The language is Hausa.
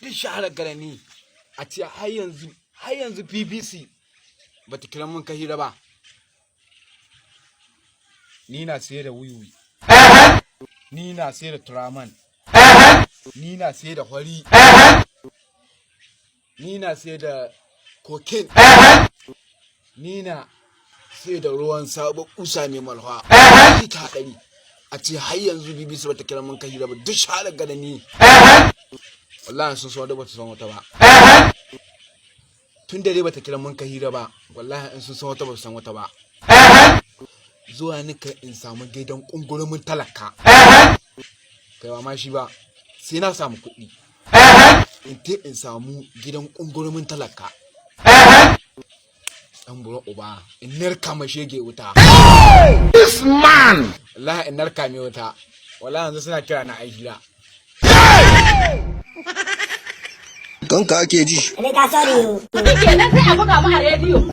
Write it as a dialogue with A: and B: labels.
A: Duk shahara garani a ce har yanzu BBC ba ta kira mun kahira ba. Ni na sayar da wiwi. Ni na sayar da turaman. Ni na sayar da hwari. Ni na sayar da cocaine. Ni na sayar da ruwan sabon kusa mai malha. Ki ta hadari. A ce har yanzu BBC ba ta kira mun kahira ba. Duk shahara garani. Wallahi sun so da ba ta san wata ba. Tun dare ba ta kira mun kahira ba. Wallahi in sun san wata ba su san wata ba. Zuwa nika in samu gidan kungurumin talaka. Kai ba ma shi ba. Sai na samu kuɗi. In samu gidan kungurumin talaka. Dan buro uba in narka ma shege wuta.
B: This man.
A: Wallahi in narka me wuta. Wallahi yanzu suna kira na aihira.
B: Kanka ake ji.
C: Ne ka sani yo. Kike nan sai a buga mu a rediyo.